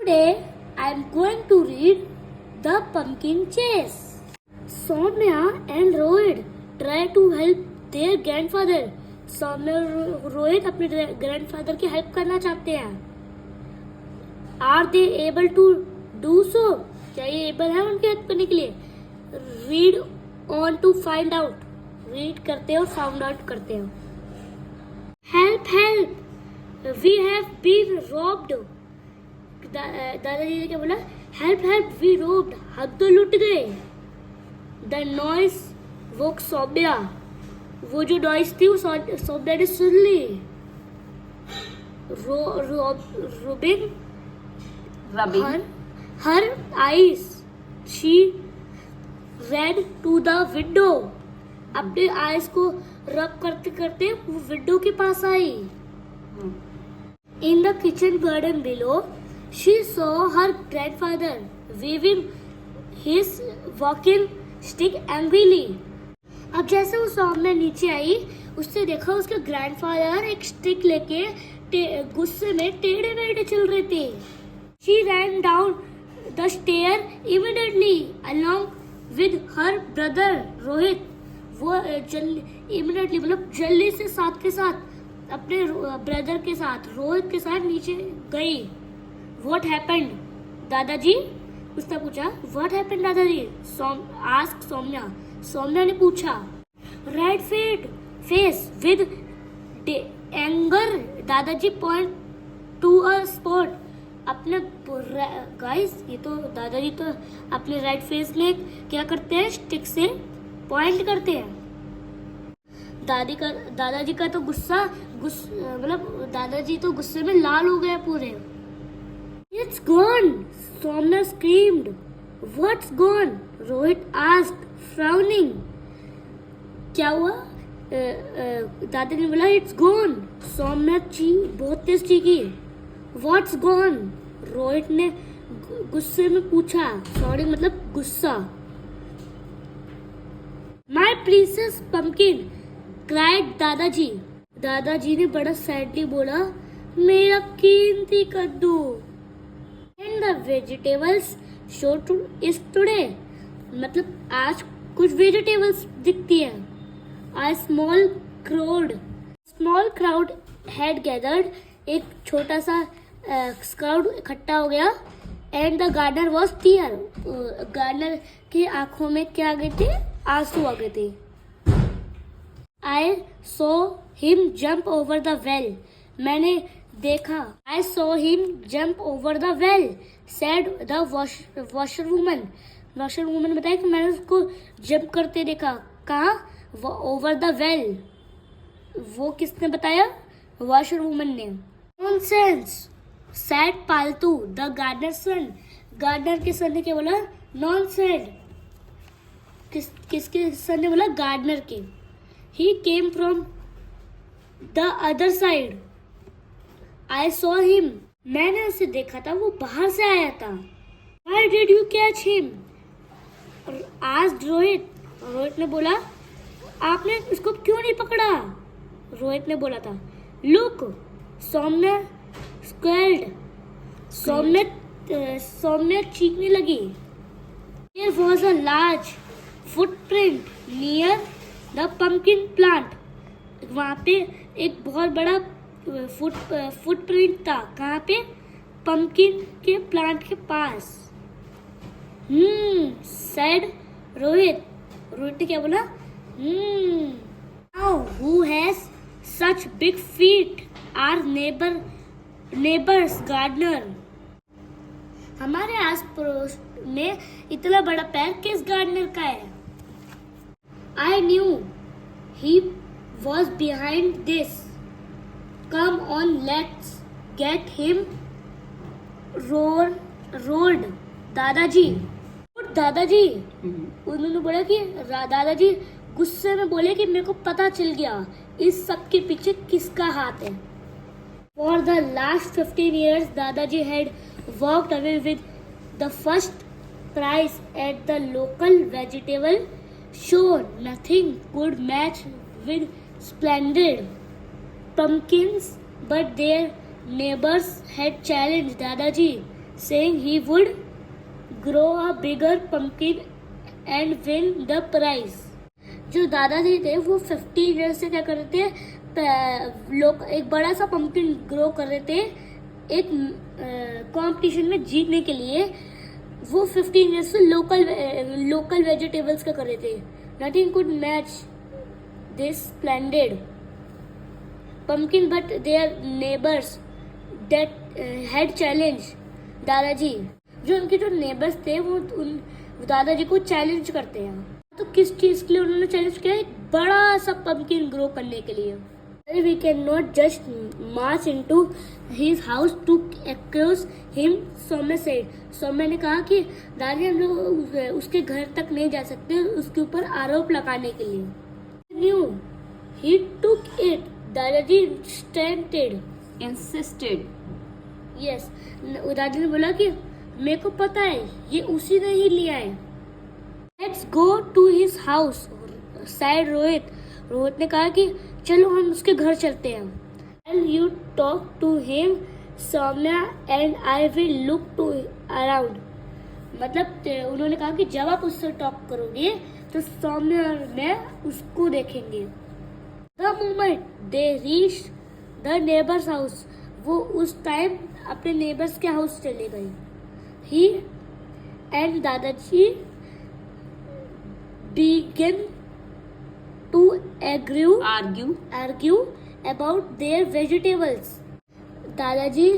Today I am going to read The Pumpkin Chase. Soumya and Rohit try to help their grandfather. Saumya और रोहित अपने grandfather की help करना चाहते हैं. Are they able to do so? क्या ये able है उनकी हेल्प करने के लिए? Read on to find out. Read करते हैं और फाउंड आउट करते हैं. Help help, we have been robbed. दादाजी ने क्या बोला? Help help, we robbed. हम तो लुट गए. The noise woke Soumya. वो जो नॉइस थी वो सौम्या ने सुन ली. Rubbing her eyes, she raced to the window. अपने आईज को रब करते करते वो विंडो के पास आई. In the kitchen garden below she saw her grandfather waving his walking stick angrily. अब जैसे वो सौम्या नीचे आई, उससे देखा उसके ग्रैंडफादर एक स्टिक लेके गुस्से में टेढ़े मेढ़े चल रहे थे. She ran down the stair immediately along with her brother Rohit. वो immediately मतलब जल्दी से साथ के साथ अपने ब्रदर के साथ रोहित के साथ नीचे गई. What happened? दादाजी? उसने पूछा. What happened दादाजी? Ask सौम्या. सौम्या ने पूछा. रेड फेस विद एंगर, दादाजी पॉइंट टू अ स्पॉट. अपने गाइस, ये तो दादाजी तो अपने रेड फेस में क्या करते हैं? स्टिक से पॉइंट करते हैं. दादाजी का तो गुस्सा मतलब दादाजी तो गुस्से में लाल हो गए पूरे. It's gone, Soumya screamed. What's gone? Rohit asked frowning. क्या हुआ? दादा ने बोला इट्स गॉन. सौम्या बहुत तेज चीखी. What's gone? रोहित ने गुस्से में पूछा. सॉरी मतलब गुस्सा. माय प्रिंसेस पंपकिन क्राइड दादाजी. दादाजी ने बड़ा सैडली बोला, मेरा कीमती कद्दू. And the vegetables show two is today. मतलब आज कुछ वेजिटेबल्स दिखती है. A small crowd had gathered. एक छोटा सा क्राउड इकट्ठा हो गया. And the gardener was tear. Gardener की आंखों में क्या आ गए थे? आंसू आ गए थे. I saw him jump over the well. मैंने देखा. I saw him jump over the well, said the washerwoman. वॉशरवुमन बताया कि मैंने उसको जंप करते देखा. कहाँ? Over the well. वो किसने बताया? वॉशरवुमन ने. Nonsense, said Paltu. The gardener son. Gardener के सन ने क्या बोला? नॉनसेंस. किसके सन ने बोला? गार्डनर के. He came from the other side. I saw him. मैंने उसे देखा था, वो बाहर से आया था. Why did you catch him? आज रोहित ने बोला, आपने उसको क्यों नहीं पकड़ा? रोहित ने बोला था. लुक, सौम्या स्क्वेल्ड. सौम्या चीखने लगी. There was a large footprint near the pumpkin plant. वहाँ पे एक बहुत बड़ा फुटप्रिंट था. कहाँ पे? पंपकिन के प्लांट के पास. said रोहित. रोहित ने क्या बोला? Now who has such big feet? Our neighbors gardener. हमारे आस पड़ोस में इतना बड़ा पैर किस गार्डनर का है? I knew he was behind this. Come on, let's get him. roared दादाजी. उन्होंने बोला कि दादाजी गुस्से में बोले कि मेरे को पता चल गया इस सब के पीछे किसका हाथ है. For the last 15 years, Dadaji had walked away with the first prize at the local vegetable show. Nothing could match with splendid pumpkins, but their neighbors had challenged Dadaji saying he would grow a bigger pumpkin and win the prize. जो दादाजी थे वो 15 years से क्या कर रहे थे, लोग एक बड़ा सा पंपकिन ग्रो कर रहे थे एक कंपटीशन में जीतने के लिए. वो 15 ईयर्स से लोकल वेजिटेबल्स का कर रहे थे. Nothing could match this splendid pumpkin but their neighbors that had challenge दादाजी. जो उनके जो नेबर्स थे वो उन दादाजी को चैलेंज करते हैं. तो किस चीज के लिए उन्होंने चैलेंज किया? एक बड़ा सा पंपकिन ग्रो करने के लिए. We cannot just march into his house to accuse him, Saumya said. Saumya ने कहा कि दादी हम लोग उसके घर तक नहीं जा सकते उसके ऊपर आरोप लगाने के लिए. Knew he took it. दादाजी insisted. Yes. दादी ने बोला कि मेरे को पता है ये उसी ने ही लिया है. Let's go to his house, said Rohit. Rohit ने कहा कि चलो हम उसके घर चलते हैं. And you talk to him, Saumya, and I will look to around. मतलब उन्होंने कहा कि जब आप उससे टॉक करोगे तो सौम्या और मैं उसको देखेंगे. The moment they reached the neighbor's house, वो उस टाइम अपने नेबर्स के हाउस चले गए. He and दादाजी began to argue about their vegetables. दादाजी,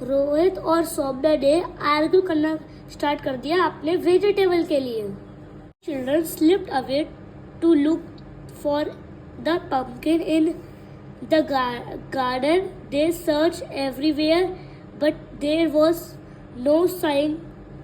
रोहित और सौम्या ने आर्ग्यू करना स्टार्ट कर दिया अपने वेजिटेबल के लिए. Children slipped away to look for the pumpkin in the garden. They searched everywhere, but there was no sign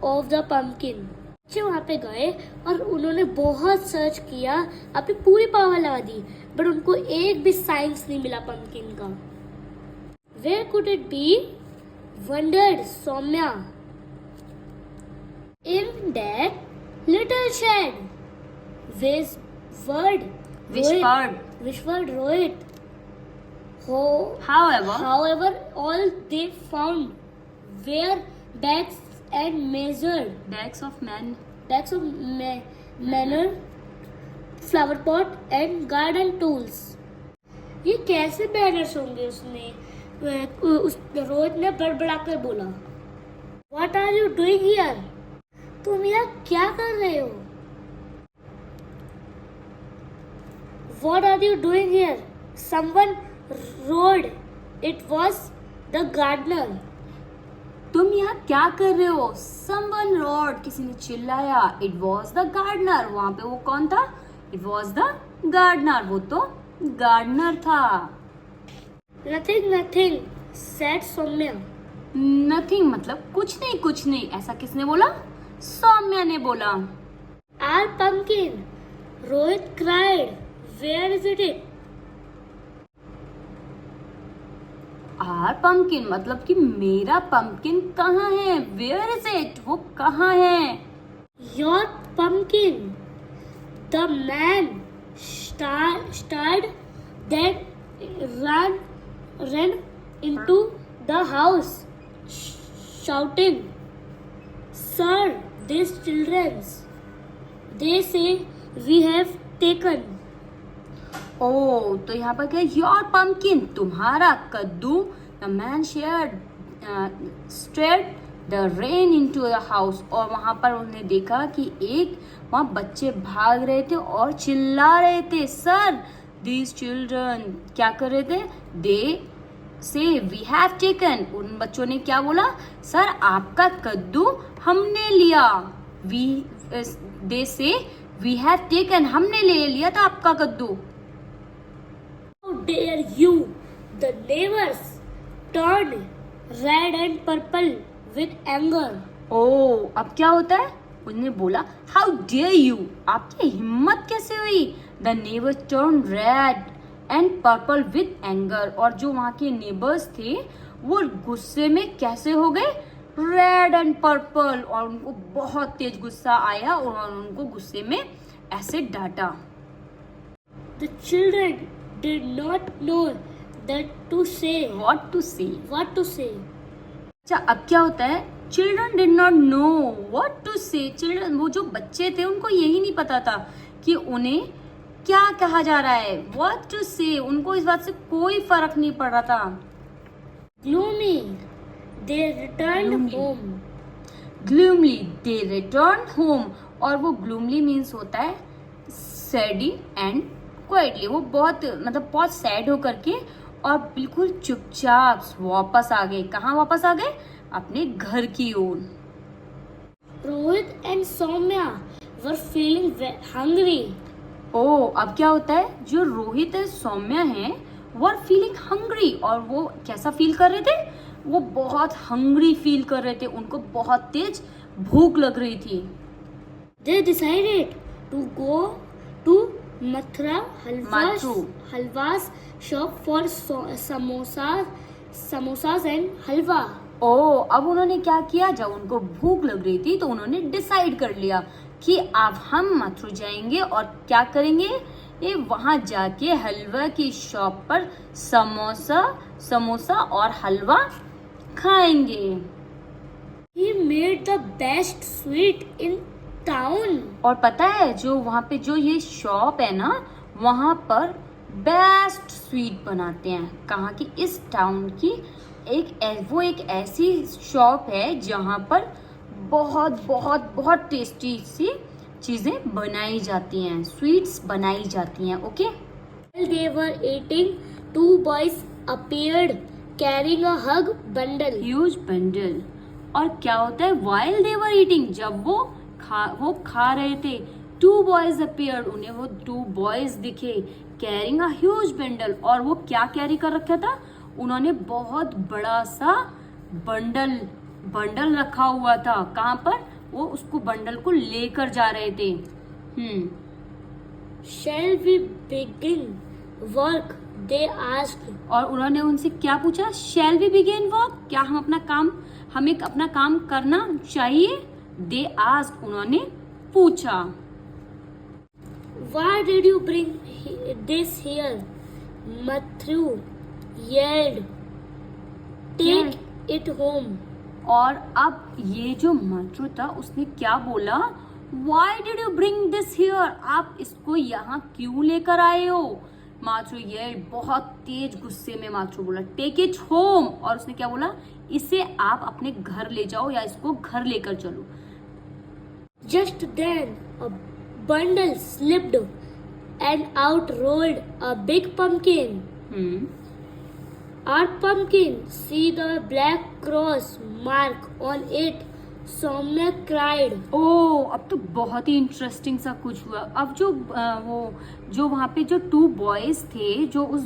of the pumpkin. बच्चे वहाँ पे गए और उन्होंने बहुत सर्च किया, अपनी पूरी पावर लगा दी, बट उनको एक भी साइंस नहीं मिला पंपकिन का. Where could it be? Wondered Saumya. In that little shed. Whispered Rohit. However, all they found were bags of manure, flower pot and garden tools. ये कैसे बैनर्स होंगे? उस रोहित ने बड़बड़ा कर बोला. What are you doing here? तुम यहाँ क्या कर रहे हो? What are you doing here? Someone roared. It was the gardener. तुम यहाँ क्या कर रहे हो? Someone roared. किसी ने चिल्लाया. It was the gardener. वहाँ पे वो कौन था? It was the gardener. वो तो gardener था. Nothing, said Saumya. Nothing मतलब कुछ नहीं. ऐसा किसने बोला? सौम्या ने बोला. Our pumpkin. Rohit cried. Where is it? Our pumpkin मतलब कि मेरा pumpkin कहाँ है? Where is it? वो कहाँ है? Your pumpkin. The man started, then ran into the house, shouting, "Sir, these children, they say we have taken." तो यहाँ पर क्या? योर पम्पकिन, तुम्हारा कद्दू. The man strayed the rain into the house. और वहां पर उन्होंने देखा कि वहां बच्चे भाग रहे थे और चिल्ला रहे थे. सर, दीज चिल्ड्रन क्या कर रहे थे? दे से वी हैव टेकन. उन बच्चों ने क्या बोला? सर, आपका कद्दू हमने लिया. दे से वी हैव टेकन, हमने ले लिया था आपका कद्दू. How dare you? The neighbors turned red and purple with anger. अब क्या होता है? उन्होंने बोला How dare you? आपकी हिम्मत कैसे हुई? The neighbors turned red and purple with anger. और जो वहाँ के नेबर्स थे वो गुस्से में कैसे हो गए? Red and purple. और उनको बहुत तेज गुस्सा आया और उनको गुस्से में ऐसे डांटा. The children did not know that to say. What to say. अच्छा, अब क्या होता है? Children did not know what to say. Children, वो जो बच्चे थे उनको यही नहीं पता था कि उन्हें क्या कहा जा रहा है, व्हाट टू से। उनको इस बात से कोई फर्क नहीं पड़ रहा था। Gloomy, they returned Gloomy. home. Gloomily they returned home, और वो gloomily मीन्स होता है सैडी एंड क्वाइटली। वो बहुत मतलब बहुत सैड होकर के और बिल्कुल चुपचाप वापस आ गए। कहाँ वापस आ गए? अपने घर की ओर। Rohit and Soumya were feeling hungry. ओ, अब क्या होता है, जो रोहित है सौम्या है वो फीलिंग हंग्री, और वो कैसा फील कर रहे थे? वो बहुत हंग्री फील कर रहे थे, उनको बहुत तेज भूख लग रही थी। They decided to go to Mathura Mathu. Halwa's shop for samosas and halwa. ओ, अब उन्होंने क्या किया, जब उनको भूख लग रही थी तो उन्होंने डिसाइड कर लिया कि अब हम मथुरा जाएंगे और क्या करेंगे, ये वहां जाके हलवा की शॉप पर समोसा और हलवा खाएंगे। He made the best sweet in town. और पता है, जो वहां पे जो ये शॉप है ना, वहां पर बेस्ट स्वीट बनाते हैं। कहाँ की? इस टाउन की वो एक ऐसी शॉप है जहां पर बहुत बहुत बहुत टेस्टी सी चीजें बनाई जाती हैं, स्वीट्स बनाई जाती हैं। Okay. While they were eating, two boys appeared carrying a hug bundle. Huge bundle. और क्या होता है, while they were eating, जब वो खा रहे थे, two boys appeared, उन्हें वो two boys दिखे, carrying a huge bundle, और वो क्या कैरी कर रखा था? उन्होंने बहुत बड़ा सा बंडल रखा हुआ था। कहाँ पर? वो उसको बंडल को लेकर जा रहे थे। Shall we begin work? They asked. और उन्होंने उनसे क्या पूछा? Shall we begin work? क्या हमें अपना काम करना चाहिए? They asked, उन्होंने पूछा। Why did you bring this here? Matthew yelled. Take it home. और अब ये जो मथुर था उसने क्या बोला? Why did you bring this here? आप इसको यहाँ क्यों लेकर आए हो? माथुर ये बहुत तेज गुस्से में माथुर बोला टेक इट होम, और उसने क्या बोला? इसे आप अपने घर ले जाओ या इसको घर लेकर चलो। Just then a bundle slipped and out rolled a big pumpkin. Our pumpkin, see the black cross mark on it, Soumya cried. ओह, अब तो बहुत ही इंटरेस्टिंग सा कुछ हुआ। अब जो वहाँ पे जो टू बॉयज थे, जो उस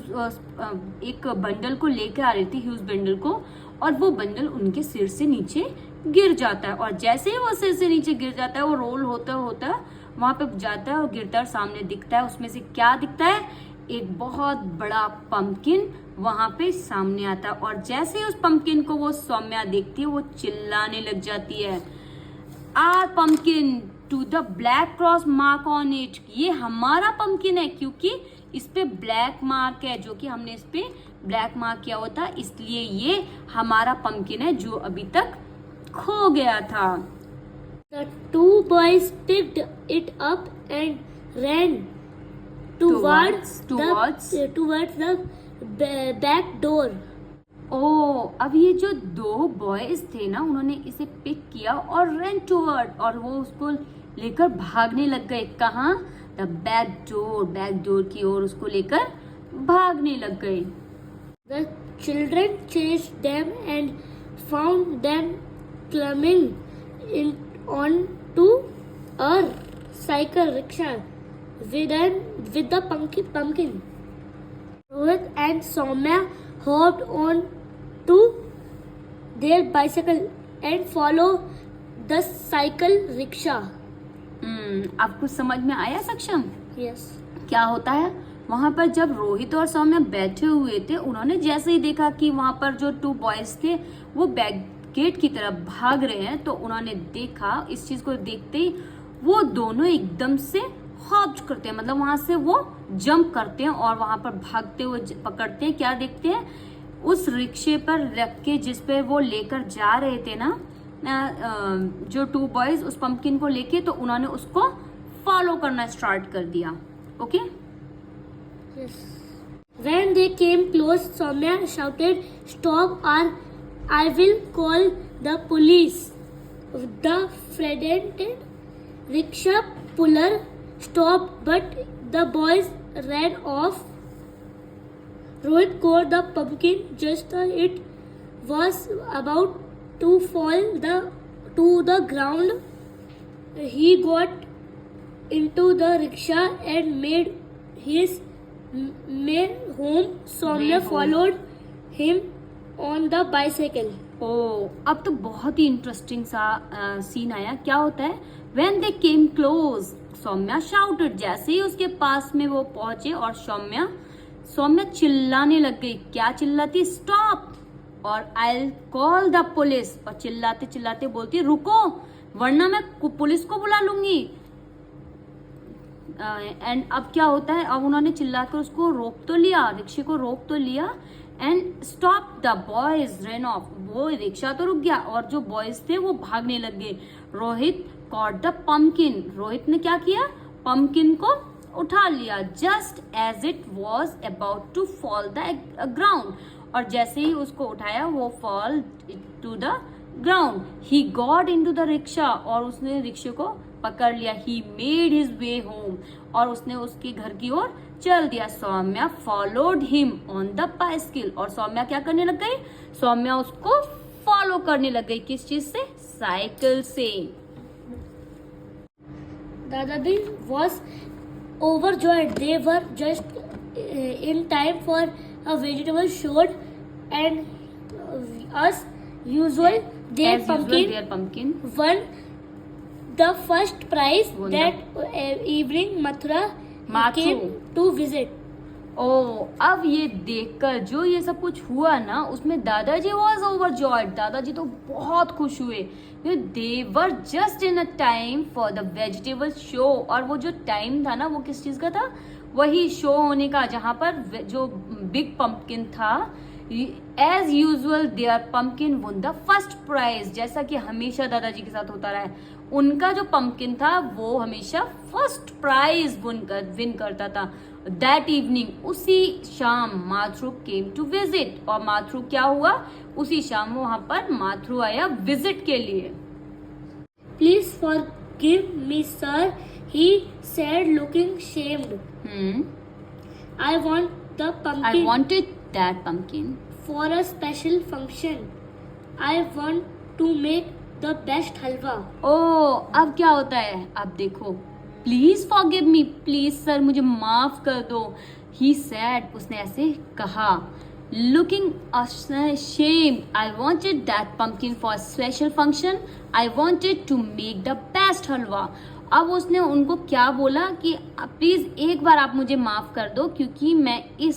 एक बंडल को लेकर आ रहे थे, ह्यूज बंडल को, और वो बंडल उनके सिर से नीचे गिर जाता है, और जैसे ही वो सिर से नीचे गिर जाता है, वो रोल होता होता वहाँ पे जाता है और गिरता है, और सामने दिखता है, उसमें से क्या दिखता है? एक बहुत बड़ा पंपकिन वहां पे सामने आता है, और जैसे ही उस पंपकिन को वो सौम्या देखती है, वो चिल्लाने लग जाती है, our pumpkin to the black cross mark on it. ये हमारा पंपकिन है, क्योंकि इस पे ब्लैक मार्क है, जो कि हमने इस पे ब्लैक मार्क किया होता, इसलिए ये हमारा पंपकिन है जो अभी तक खो गया था। The two boys picked it up and ran towards the back door. ओह, अब ये जो दो बॉयज थे ना, उन्होंने इसे पिक किया और रन टूवर्ड, और वो उसको लेकर भागने लग गए। कहाँ? द बैक डोर की ओर उसको लेकर भागने लग गए। The children chased them and found them climbing onto a cycle rickshaw with the pumpkin. Rohit and Soumya hopped on to their bicycle and followed the cycle rickshaw. आपको समझ में आया सक्षम? Yes. क्या होता है वहां पर? जब रोहित और सौम्या बैठे हुए थे, उन्होंने जैसे ही देखा कि वहां पर जो टू बॉयज थे वो बैक गेट की तरफ भाग रहे हैं, तो उन्होंने देखा, इस चीज को देखते ही वो दोनों एकदम से हॉप करते हैं, मतलब वहां से वो जंप करते हैं और वहां पर भागते हुए पकड़ते हैं। क्या देखते हैं? उस रिक्शे पर रख के जिस पे वो लेकर जा रहे थे ना, जो 2 बॉयज उस पंपकिन को लेके तो उन्होंने उसको फॉलो करना स्टार्ट कर दिया. Okay. Yes. When they came close, Soumya shouted, "Stop, or I will call the police." The frightened rickshaw puller stopped, but the boys ran off. Rohit caught the pumpkin just as it was about to fall to the ground. He got into the rickshaw and made his home. Soumya followed him on the bicycle. अब तो बहुत ही interesting सा scene आया. क्या होता है? When they came close, Saumya shouted. जैसे ही उसके पास में वो पहुंचे और सौम्या चिल्लाने लग गई. क्या चिल्लाती? स्टॉप और I'll call the police. और चिल्लाते चिल्लाते बोलती रुको वरना मैं पुलिस को बुला लूंगी. एंड अब क्या होता है? अब उन्होंने चिल्लाकर उसको रोक तो लिया, रिक्शे को रोक तो लिया. And stop the boys run of. वो रिक्शा तो रुक गया और जो बॉयज थे वो भागने लग गए. Rohit caught the pumpkin. Rohit ने क्या किया? पंपकिन को उठा लिया. Just as it was about to fall the ground. और जैसे ही उसको उठाया वो fall to the ground. He got into the rickshaw. और उसने रिक्शे को पकड़ लिया. He made his way home. और उसने उसके घर की ओर चल दिया. Saumya followed him on the bicycle. और सौम्या क्या करने लग गई? सौम्या उसको फॉलो करने लग गई. किस चीज से? साइकिल से. Dadadi was overjoyed. They were just in time for a vegetable show, and as usual, their pumpkin won the first prize. That evening, Mathura came to visit. अब ये देखकर जो ये सब कुछ हुआ ना उसमें दादाजी वॉज ओवरजॉयड. दादाजी तो बहुत खुश हुए. They were just in a time for the vegetable show. और वो जो टाइम था ना वो किस चीज का था? वही शो होने का जहां पर जो बिग पंपकिन था. As usual their pumpkin won the first prize. जैसा कि हमेशा दादाजी के साथ होता रहा है. उनका जो पंपकिन था वो हमेशा फर्स्ट प्राइज विन करता था. दैट इवनिंग उसी शाम माथुर केम टू विजिट. और माथुर क्या हुआ? उसी शाम वहां पर माथुर आया विजिट के लिए. Please forgive me, sir, he said, looking shamed. I wanted that pumpkin for a special function. I want to make the best halwa. अब क्या होता है? अब देखो. Please forgive me. Please sir मुझे माफ कर दो. ही सैड. उसने ऐसे कहा. Looking ashamed. I wanted that pumpkin for a special function. I wanted to make the best halwa. अब उसने उनको क्या बोला कि प्लीज एक बार आप मुझे माफ कर दो क्योंकि मैं इस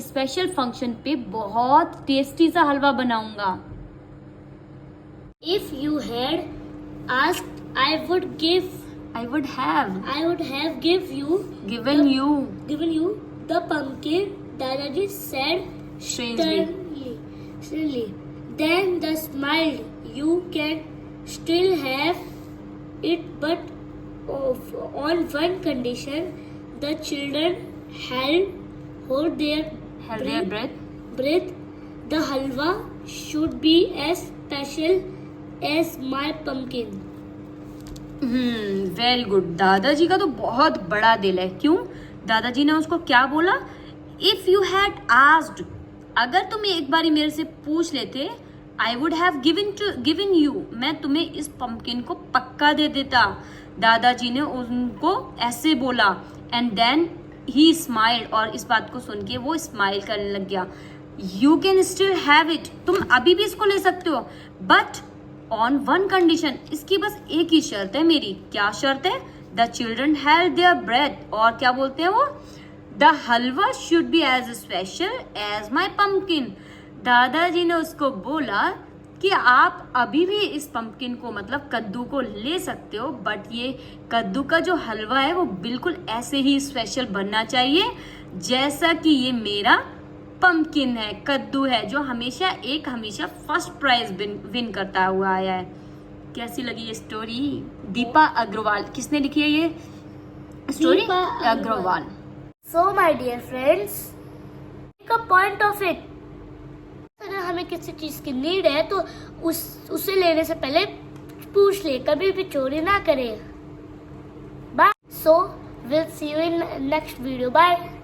स्पेशल फंक्शन पे बहुत टेस्टी सा हलवा बनाऊंगा. If you had asked, I would have given you the pumpkin. Dadaji said sternly. Then they smiled. You can still have it, but on one condition. The children hold their breath. The halwa should be as special as my pumpkin. Very good. दादाजी का तो बहुत बड़ा दिल है. क्यों? दादाजी ने उसको क्या बोला? If you had asked. अगर तुम एक बारी मेरे से पूछ लेते I would have given you. मैं तुम्हें इस पंपकिन को पक्का दे देता. दादाजी ने उनको ऐसे बोला. And then he smiled. और इस बात को सुन के वो स्माइल करने लग गया. You can still have it. तुम अभी भी इसको ले सकते हो. But on one condition. इसकी बस एक ही शर्त है मेरी. क्या शर्त है? The children held their breath. और क्या बोलते हैं वो? The halwa should be as special as my pumpkin. दादाजी ने उसको बोला कि आप अभी भी इस पंपकिन को मतलब कद्दू को ले सकते हो बट ये कद्दू का जो हलवा है वो बिल्कुल ऐसे ही स्पेशल बनना चाहिए जैसा कि ये मेरा पंपकिन है, कद्दू है, जो हमेशा फर्स्ट प्राइज विन करता हुआ आया है। कैसी लगी ये स्टोरी? दीपा अग्रवाल, किसने लिखी है ये story? Deepa Agarwal. So my dear friends, take a point of it. अगर हमें किसी चीज की नीड है तो उसे लेने से पहले पूछ ले, कभी भी चोरी ना करें। Bye. So we'll see you in next video. Bye.